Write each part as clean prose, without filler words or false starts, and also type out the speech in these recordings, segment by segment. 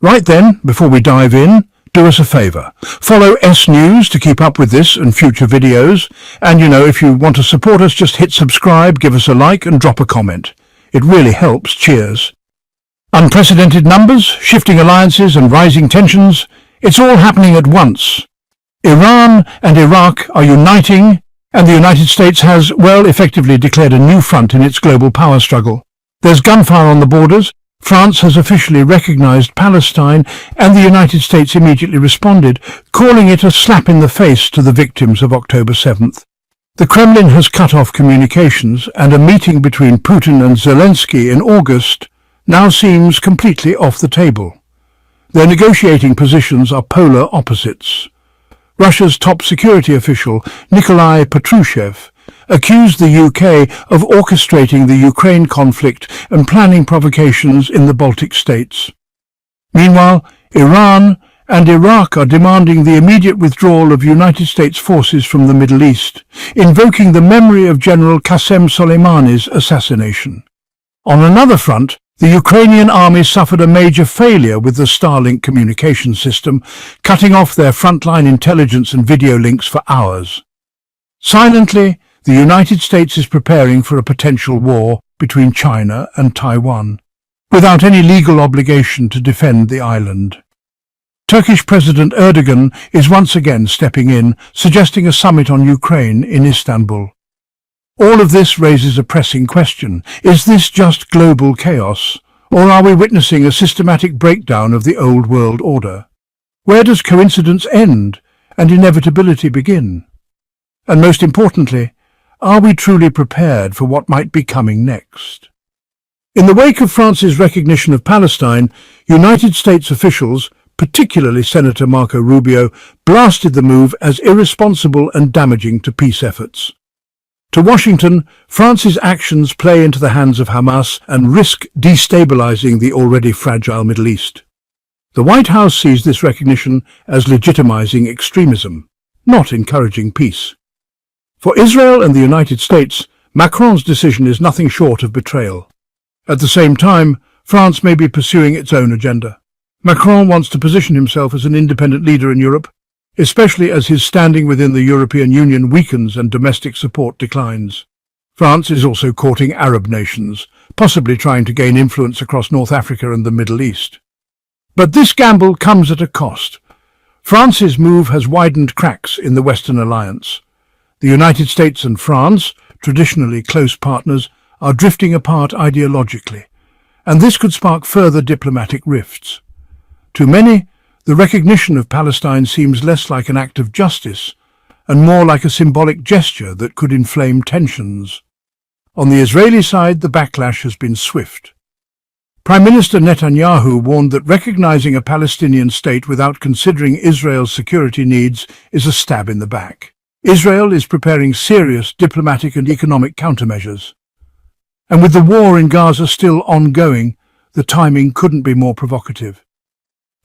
Right then, before we dive in, do us a favour. Follow S News to keep up with this and future videos. And if you want to support us, just hit subscribe, give us a like and drop a comment. It really helps. Cheers. Unprecedented numbers, shifting alliances and rising tensions. It's all happening at once. Iran and Iraq are uniting, and the United States has, effectively declared a new front in its global power struggle. There's gunfire on the borders. France has officially recognized Palestine, and the United States immediately responded, calling it a slap in the face to the victims of October 7th. The Kremlin has cut off communications, and a meeting between Putin and Zelensky in August now seems completely off the table. Their negotiating positions are polar opposites. Russia's top security official, Nikolai Patrushev, accused the UK of orchestrating the Ukraine conflict and planning provocations in the Baltic states. Meanwhile, Iran and Iraq are demanding the immediate withdrawal of United States forces from the Middle East, invoking the memory of General Qasem Soleimani's assassination. On another front, the Ukrainian army suffered a major failure with the Starlink communication system, cutting off their frontline intelligence and video links for hours. Silently, the United States is preparing for a potential war between China and Taiwan, without any legal obligation to defend the island. Turkish President Erdogan is once again stepping in, suggesting a summit on Ukraine in Istanbul. All of this raises a pressing question. Is this just global chaos, or are we witnessing a systematic breakdown of the old world order? Where does coincidence end and inevitability begin? And most importantly, are we truly prepared for what might be coming next? In the wake of France's recognition of Palestine, United States officials, particularly Senator Marco Rubio, blasted the move as irresponsible and damaging to peace efforts. To Washington, France's actions play into the hands of Hamas and risk destabilizing the already fragile Middle East. The White House sees this recognition as legitimizing extremism, not encouraging peace. For Israel and the United States, Macron's decision is nothing short of betrayal. At the same time, France may be pursuing its own agenda. Macron wants to position himself as an independent leader in Europe, especially as his standing within the European Union weakens and domestic support declines. France is also courting Arab nations, possibly trying to gain influence across North Africa and the Middle East. But this gamble comes at a cost. France's move has widened cracks in the Western alliance. The United States and France, traditionally close partners, are drifting apart ideologically, and this could spark further diplomatic rifts. To many, the recognition of Palestine seems less like an act of justice and more like a symbolic gesture that could inflame tensions. On the Israeli side, the backlash has been swift. Prime Minister Netanyahu warned that recognizing a Palestinian state without considering Israel's security needs is a stab in the back. Israel is preparing serious diplomatic and economic countermeasures. And with the war in Gaza still ongoing, the timing couldn't be more provocative.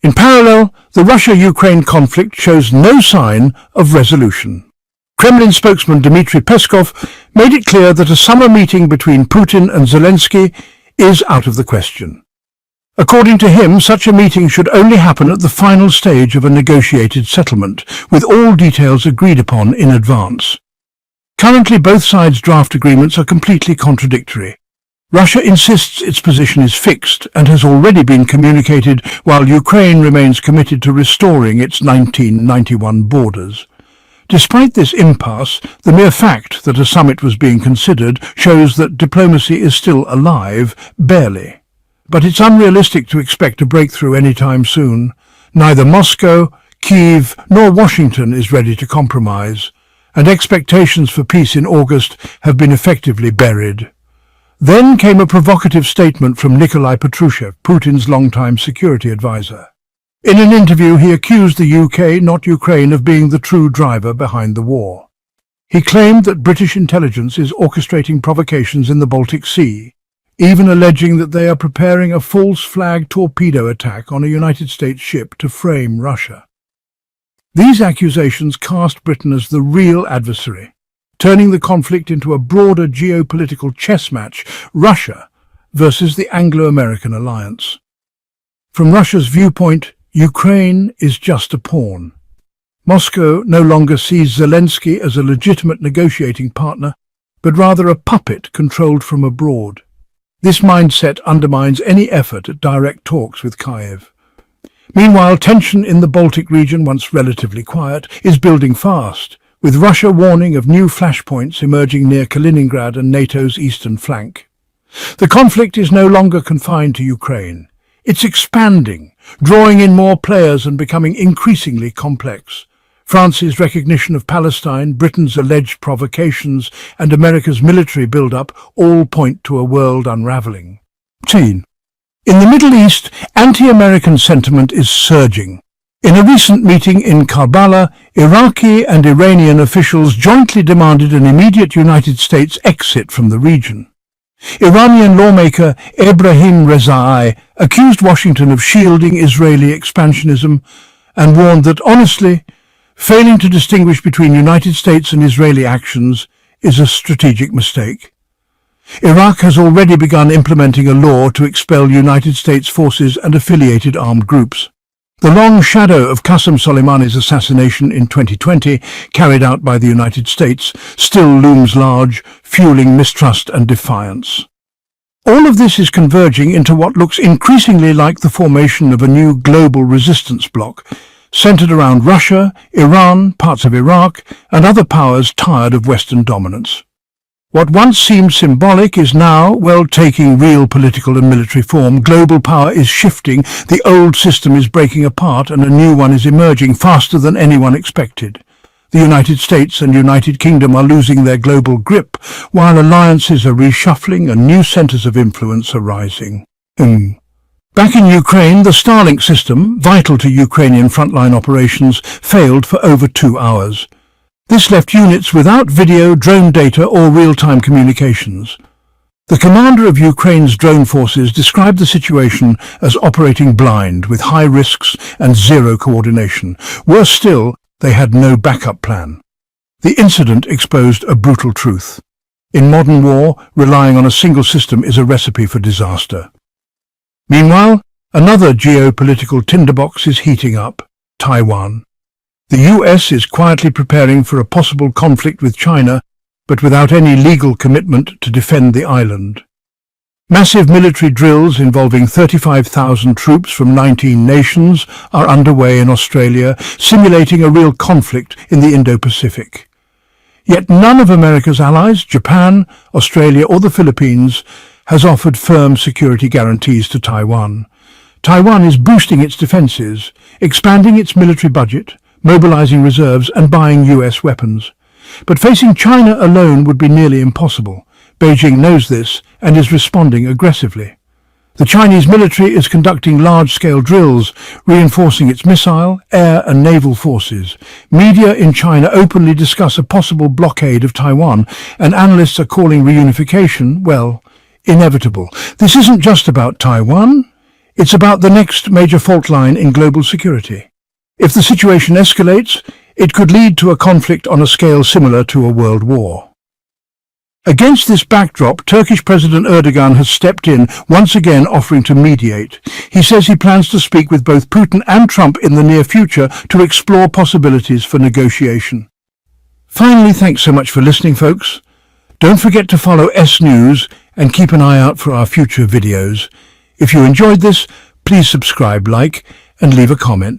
In parallel, the Russia-Ukraine conflict shows no sign of resolution. Kremlin spokesman Dmitry Peskov made it clear that a summer meeting between Putin and Zelensky is out of the question. According to him, such a meeting should only happen at the final stage of a negotiated settlement, with all details agreed upon in advance. Currently, both sides' draft agreements are completely contradictory. Russia insists its position is fixed and has already been communicated, while Ukraine remains committed to restoring its 1991 borders. Despite this impasse, the mere fact that a summit was being considered shows that diplomacy is still alive, barely. But it's unrealistic to expect a breakthrough anytime soon. Neither Moscow, Kyiv, nor Washington is ready to compromise, and expectations for peace in August have been effectively buried. Then came a provocative statement from Nikolai Patrushev, Putin's longtime security advisor. In an interview, he accused the UK, not Ukraine, of being the true driver behind the war. He claimed that British intelligence is orchestrating provocations in the Baltic Sea, even alleging that they are preparing a false flag torpedo attack on a United States ship to frame Russia. These accusations cast Britain as the real adversary, turning the conflict into a broader geopolitical chess match, Russia versus the Anglo-American alliance. From Russia's viewpoint, Ukraine is just a pawn. Moscow no longer sees Zelensky as a legitimate negotiating partner, but rather a puppet controlled from abroad. This mindset undermines any effort at direct talks with Kyiv. Meanwhile, tension in the Baltic region, once relatively quiet, is building fast, with Russia warning of new flashpoints emerging near Kaliningrad and NATO's eastern flank. The conflict is no longer confined to Ukraine. It's expanding, drawing in more players and becoming increasingly complex. France's recognition of Palestine, Britain's alleged provocations, and America's military build-up all point to a world unraveling. In the Middle East, anti-American sentiment is surging. In a recent meeting in Karbala, Iraqi and Iranian officials jointly demanded an immediate United States exit from the region. Iranian lawmaker Ebrahim Rezai accused Washington of shielding Israeli expansionism and warned that, honestly, failing to distinguish between United States and Israeli actions is a strategic mistake. Iraq has already begun implementing a law to expel United States forces and affiliated armed groups. The long shadow of Qasem Soleimani's assassination in 2020, carried out by the United States, still looms large, fueling mistrust and defiance. All of this is converging into what looks increasingly like the formation of a new global resistance bloc, centered around Russia, Iran, parts of Iraq, and other powers tired of Western dominance. What once seemed symbolic is now, well, taking real political and military form. Global power is shifting, the old system is breaking apart, and a new one is emerging faster than anyone expected. The United States and United Kingdom are losing their global grip, while alliances are reshuffling and new centers of influence are rising. Back in Ukraine, the Starlink system, vital to Ukrainian frontline operations, failed for over 2 hours. This left units without video, drone data, or real-time communications. The commander of Ukraine's drone forces described the situation as operating blind, with high risks and zero coordination. Worse still, they had no backup plan. The incident exposed a brutal truth. In modern war, relying on a single system is a recipe for disaster. Meanwhile, another geopolitical tinderbox is heating up: Taiwan. The US is quietly preparing for a possible conflict with China, but without any legal commitment to defend the island. Massive military drills involving 35,000 troops from 19 nations are underway in Australia, simulating a real conflict in the Indo-Pacific. Yet none of America's allies, Japan, Australia, or the Philippines, has offered firm security guarantees to Taiwan. Taiwan is boosting its defenses, expanding its military budget, mobilizing reserves and buying US weapons. But facing China alone would be nearly impossible. Beijing knows this and is responding aggressively. The Chinese military is conducting large-scale drills, reinforcing its missile, air and naval forces. Media in China openly discuss a possible blockade of Taiwan, and analysts are calling reunification, well, inevitable. This isn't just about Taiwan, it's about the next major fault line in global security. If the situation escalates, it could lead to a conflict on a scale similar to a world war. Against this backdrop, Turkish President Erdogan has stepped in, once again offering to mediate. He says he plans to speak with both Putin and Trump in the near future to explore possibilities for negotiation. Finally, thanks so much for listening, folks. Don't forget to follow S News and keep an eye out for our future videos. If you enjoyed this, please subscribe, like, and leave a comment.